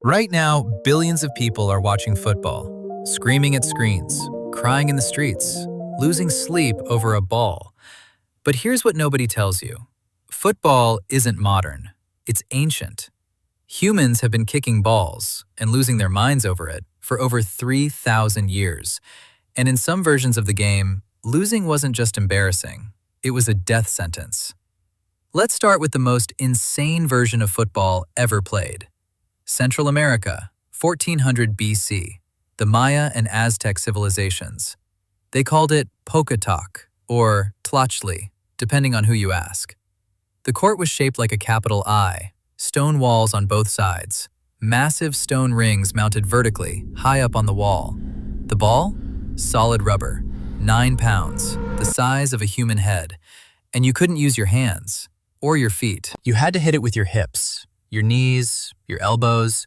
Right now, billions of people are watching football, screaming at screens, crying in the streets, losing sleep over a ball. But here's what nobody tells you. Football isn't modern. It's ancient. Humans have been kicking balls and losing their minds over it for over 3,000 years. And in some versions of the game, losing wasn't just embarrassing. It was a death sentence. Let's start with the most insane version of football ever played. Central America, 1400 BC, the Maya and Aztec civilizations. They called it Pok-a-Tok, or Tlachtli, depending on who you ask. The court was shaped like a capital I, stone walls on both sides, massive stone rings mounted vertically, high up on the wall. The ball? Solid rubber, 9 pounds, the size of a human head, and you couldn't use your hands or your feet. You had to hit it with your hips, your knees, your elbows,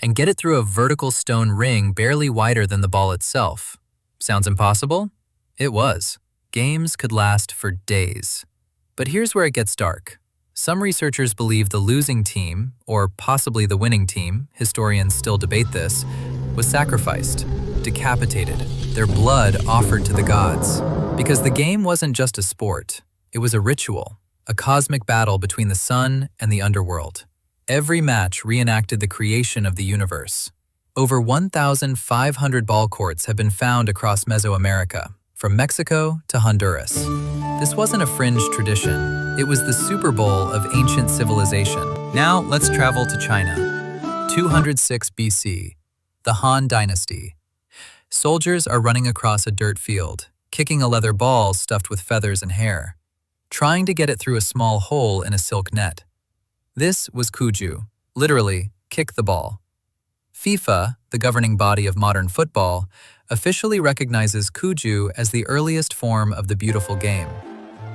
and get it through a vertical stone ring barely wider than the ball itself. Sounds impossible? It was. Games could last for days. But here's where it gets dark. Some researchers believe the losing team, or possibly the winning team, historians still debate this, was sacrificed, decapitated, their blood offered to the gods. Because the game wasn't just a sport, it was a ritual, a cosmic battle between the sun and the underworld. Every match reenacted the creation of the universe. Over 1,500 ball courts have been found across Mesoamerica, from Mexico to Honduras. This wasn't a fringe tradition. It was the Super Bowl of ancient civilization. Now let's travel to China. 206 BC, the Han Dynasty. Soldiers are running across a dirt field, kicking a leather ball stuffed with feathers and hair, trying to get it through a small hole in a silk net. This was Cuju, literally, kick the ball. FIFA, the governing body of modern football, officially recognizes Cuju as the earliest form of the beautiful game.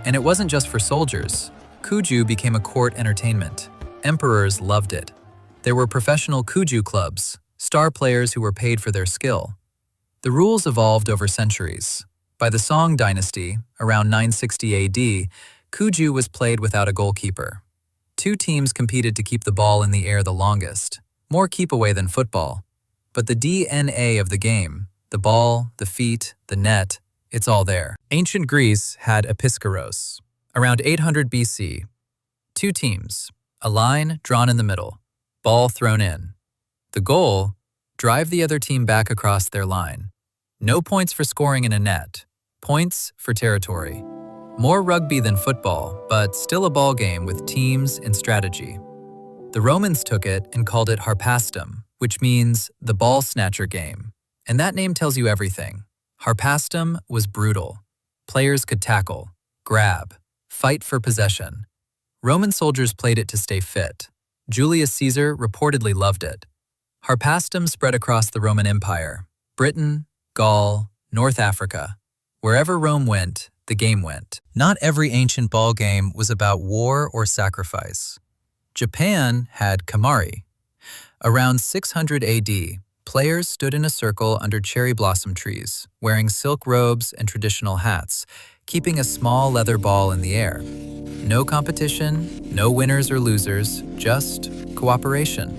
And it wasn't just for soldiers. Cuju became a court entertainment. Emperors loved it. There were professional Cuju clubs, star players who were paid for their skill. The rules evolved over centuries. By the Song Dynasty, around 960 AD, Cuju was played without a goalkeeper. Two teams competed to keep the ball in the air the longest, more keep away than football. But the DNA of the game, the ball, the feet, the net, it's all there. Ancient Greece had Episkyros. Around 800 BC, two teams, a line drawn in the middle, ball thrown in. The goal, drive the other team back across their line. No points for scoring in a net, points for territory. More rugby than football, but still a ball game with teams and strategy. The Romans took it and called it Harpastum, which means the ball snatcher game. And that name tells you everything. Harpastum was brutal. Players could tackle, grab, fight for possession. Roman soldiers played it to stay fit. Julius Caesar reportedly loved it. Harpastum spread across the Roman Empire, Britain, Gaul, North Africa. Wherever Rome went, the game went. Not every ancient ball game was about war or sacrifice. Japan had Kemari. Around 600 AD, players stood in a circle under cherry blossom trees, wearing silk robes and traditional hats, keeping a small leather ball in the air. No competition, no winners or losers, just cooperation.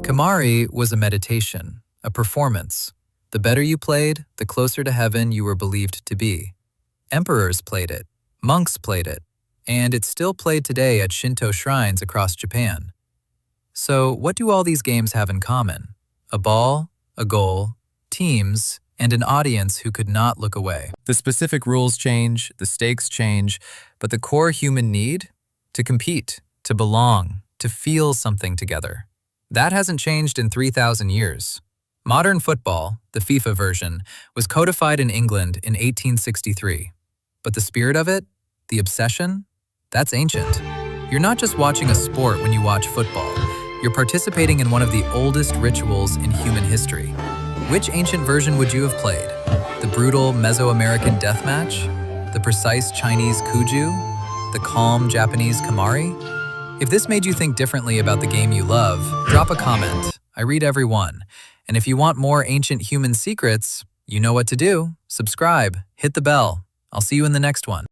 Kemari was a meditation, a performance. The better you played, the closer to heaven you were believed to be. Emperors played it, monks played it, and it's still played today at Shinto shrines across Japan. So what do all these games have in common? A ball, a goal, teams, and an audience who could not look away. The specific rules change, the stakes change, but the core human need? To compete, to belong, to feel something together. That hasn't changed in 3,000 years. Modern football, the FIFA version, was codified in England in 1863. But the spirit of it, the obsession, that's ancient. You're not just watching a sport when you watch football. You're participating in one of the oldest rituals in human history. Which ancient version would you have played? The brutal Mesoamerican deathmatch? The precise Chinese Cuju? The calm Japanese Kemari? If this made you think differently about the game you love, drop a comment. I read every one. And if you want more ancient human secrets, you know what to do. Subscribe, hit the bell. I'll see you in the next one.